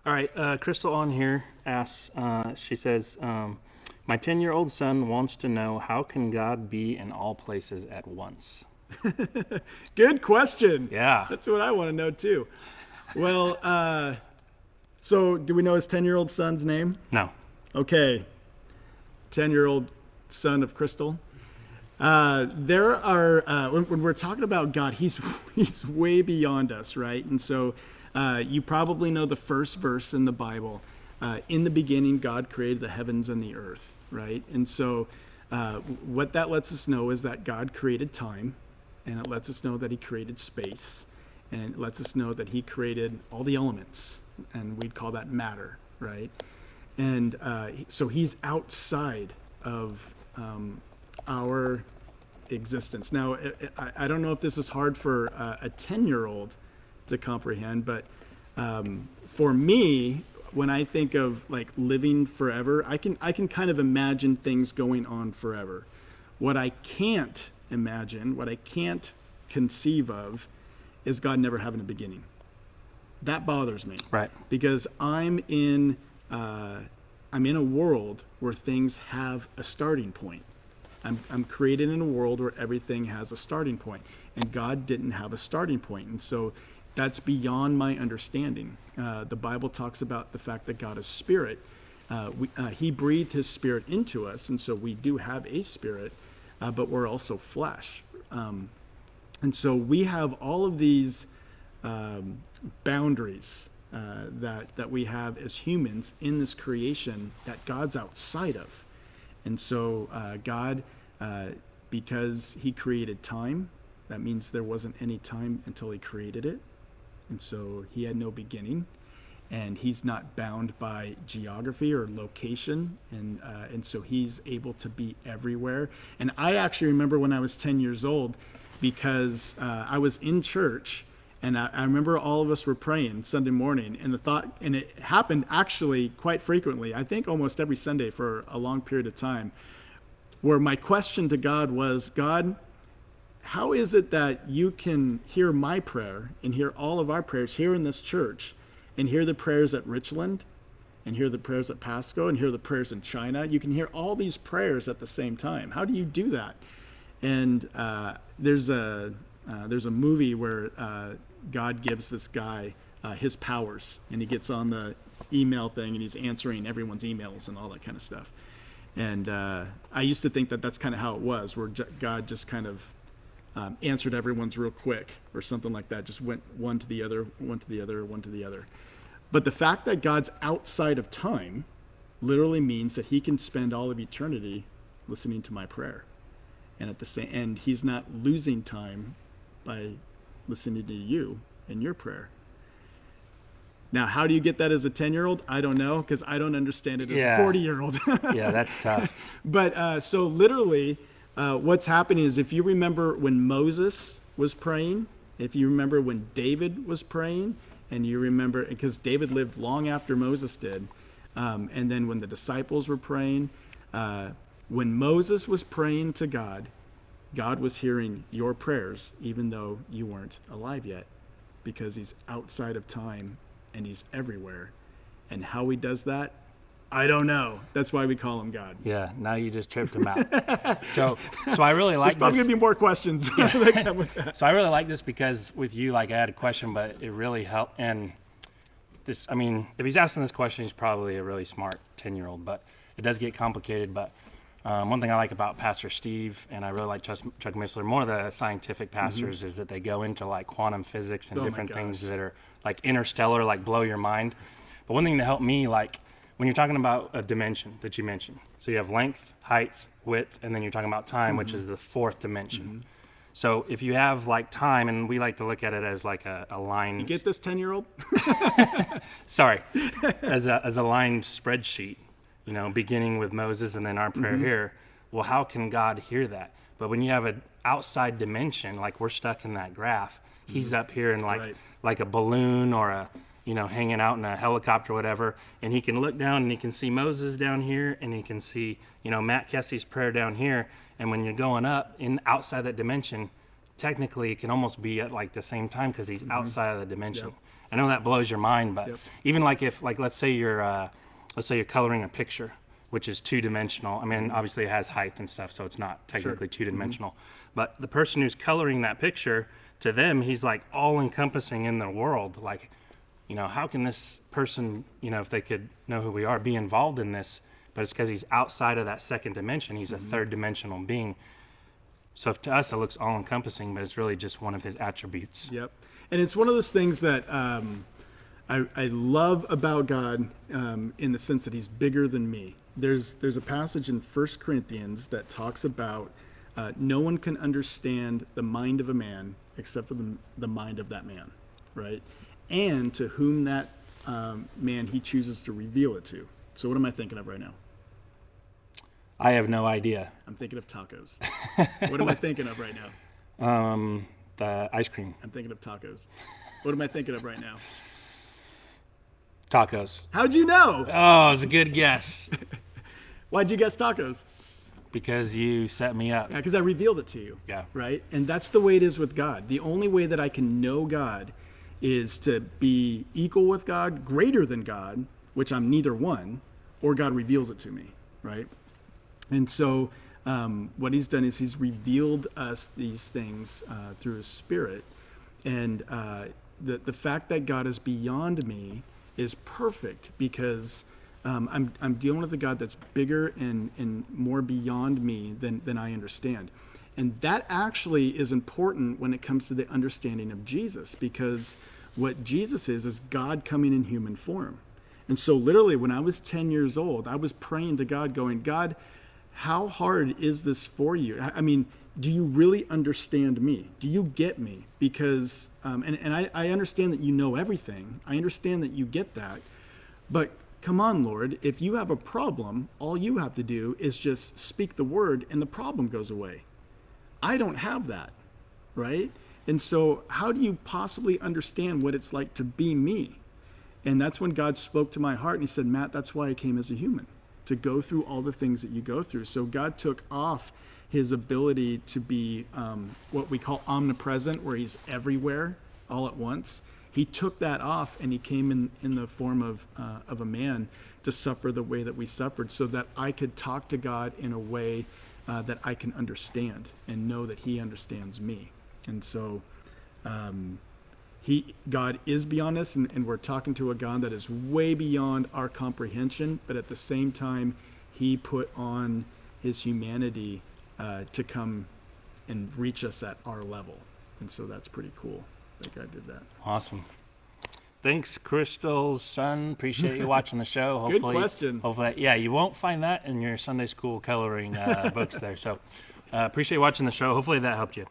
All right, Crystal on here asks, she says, my 10-year-old son wants to know, how can God be in all places at once? Good question. Yeah. That's what I want to know too. Well, so do we know his 10-year-old son's name? No. Okay. 10-year-old son of Crystal. There are, when we're talking about God, he's way beyond us, right? And so you probably know the first verse in the Bible. In the beginning, God created the heavens and the earth, right? And so what that lets us know is that God created time, and it lets us know that he created space, and it lets us know that he created all the elements, and we'd call that matter, right? And so he's outside of our existence. Now, I don't know if this is hard for a 10-year-old to comprehend, but for me, when I think of like living forever, I can kind of imagine things going on forever. What I can't imagine, what I can't conceive of, is God never having a beginning. That bothers me, Right. because I'm in a world where things have a starting point. I'm created in a world where everything has a starting point, and God didn't have a starting point, and so that's beyond my understanding. The Bible talks about the fact that God is spirit. He breathed his spirit into us, and so we do have a spirit, but we're also flesh. And so we have all of these boundaries that we have as humans in this creation that God's outside of. And so God, because he created time, that means there wasn't any time until he created it. And so he had no beginning, and he's not bound by geography or location. And so he's able to be everywhere. And I actually remember when I was 10 years old, because I was in church, and I remember all of us were praying Sunday morning, and it happened actually quite frequently, I think almost every Sunday for a long period of time, where my question to God was, God, how is it that you can hear my prayer and hear all of our prayers here in this church, and hear the prayers at Richland, and hear the prayers at Pasco, and hear the prayers in China? You can hear all these prayers at the same time. How do you do that? And there's a movie where God gives this guy his powers, and he gets on the email thing, and he's answering everyone's emails and all that kind of stuff. And I used to think that that's kind of how it was, where God just kind of answered everyone's real quick or something like that, just went one to the other, one to the other, one to the other. But the fact that God's outside of time literally means that he can spend all of eternity listening to my prayer. And he's not losing time by listening to you and your prayer. Now, how do you get that as a 10-year-old? I don't know, because I don't understand it as a 40-year-old. Yeah, that's tough. But so literally, what's happening is, if you remember when Moses was praying, if you remember when David was praying, and you remember, because David lived long after Moses did, and then when the disciples were praying, when Moses was praying to God, God was hearing your prayers, even though you weren't alive yet, because he's outside of time and he's everywhere. And how he does that, I don't know. That's why we call him God. Yeah, now you just tripped him out. So I really like There's probably this. going to be more questions that come with that. So I really like this, because with you, like, I had a question, but it really helped. And this, I mean, if he's asking this question, he's probably a really smart 10-year-old, but it does get complicated. But one thing I like about Pastor Steve, and I really like Chuck Missler, more of the scientific pastors, is that they go into like quantum physics and different things that are like interstellar, like blow your mind. But one thing that helped me, like, when you're talking about a dimension that you mentioned, so you have length, height, width, and then you're talking about time, which is the fourth dimension. So if you have like time, and we like to look at it as like a line. You get this, 10-year-old? Sorry, as a lined spreadsheet, you know, beginning with Moses and then our prayer here. Well, how can God hear that? But when you have an outside dimension, like we're stuck in that graph, he's up here in like a balloon or a, you know, hanging out in a helicopter or whatever, and he can look down and he can see Moses down here, and he can see, you know, Matt Kessie's prayer down here. And when you're going up in outside that dimension, technically it can almost be at like the same time, because he's outside of the dimension. Yep. I know that blows your mind, but Yep. even like if, like, let's say you're coloring a picture, which is two-dimensional. I mean, obviously it has height and stuff, so it's not technically two-dimensional. But the person who's coloring that picture, to them, he's like all-encompassing in the world. Like, you know, how can this person, you know, if they could know who we are, be involved in this? But it's because he's outside of that second dimension. He's a third-dimensional being. So to us, it looks all-encompassing, but it's really just one of his attributes. Yep. And it's one of those things that I love about God in the sense that he's bigger than me. There's a passage in 1 Corinthians that talks about no one can understand the mind of a man except for the mind of that man, right? And to whom that man he chooses to reveal it to. So what am I thinking of right now? I have no idea. I'm thinking of tacos. What am I thinking of right now? The ice cream. I'm thinking of tacos. What am I thinking of right now? Tacos. How'd you know? Oh, it's a good guess. Why'd you guess tacos? Because you set me up. Yeah, because I revealed it to you. Yeah. Right? And that's the way it is with God. The only way that I can know God is to be equal with God, greater than God, which I'm neither one, or God reveals it to me, right? And so what he's done is he's revealed us these things through his Spirit. And the fact that God is beyond me is perfect because I'm dealing with a God that's bigger and more beyond me than I understand. And that actually is important when it comes to the understanding of Jesus, because what Jesus is God coming in human form. And so literally when I was 10 years old, I was praying to God going, God, how hard is this for you? I mean, do you really understand me? Do you get me? Because, and I understand that you know everything. I understand that you get that. But come on, Lord, if you have a problem, all you have to do is just speak the word and the problem goes away. I don't have that, right? And so how do you possibly understand what it's like to be me? And that's when God spoke to my heart and he said, Matt, that's why I came as a human, to go through all the things that you go through. So God took off his ability to be what we call omnipresent, where he's everywhere all at once. He took that off and he came in the form of a man to suffer the way that we suffered so that I could talk to God in a way that I can understand and know that he understands me. And so God is beyond us, and we're talking to a God that is way beyond our comprehension, but at the same time, he put on his humanity to come and reach us at our level. And so that's pretty cool that God did that. Awesome. Thanks, Crystal's son. Appreciate you watching the show. Hopefully, Good question. Hopefully, yeah, you won't find that in your Sunday school coloring books there. So appreciate you watching the show. Hopefully that helped you.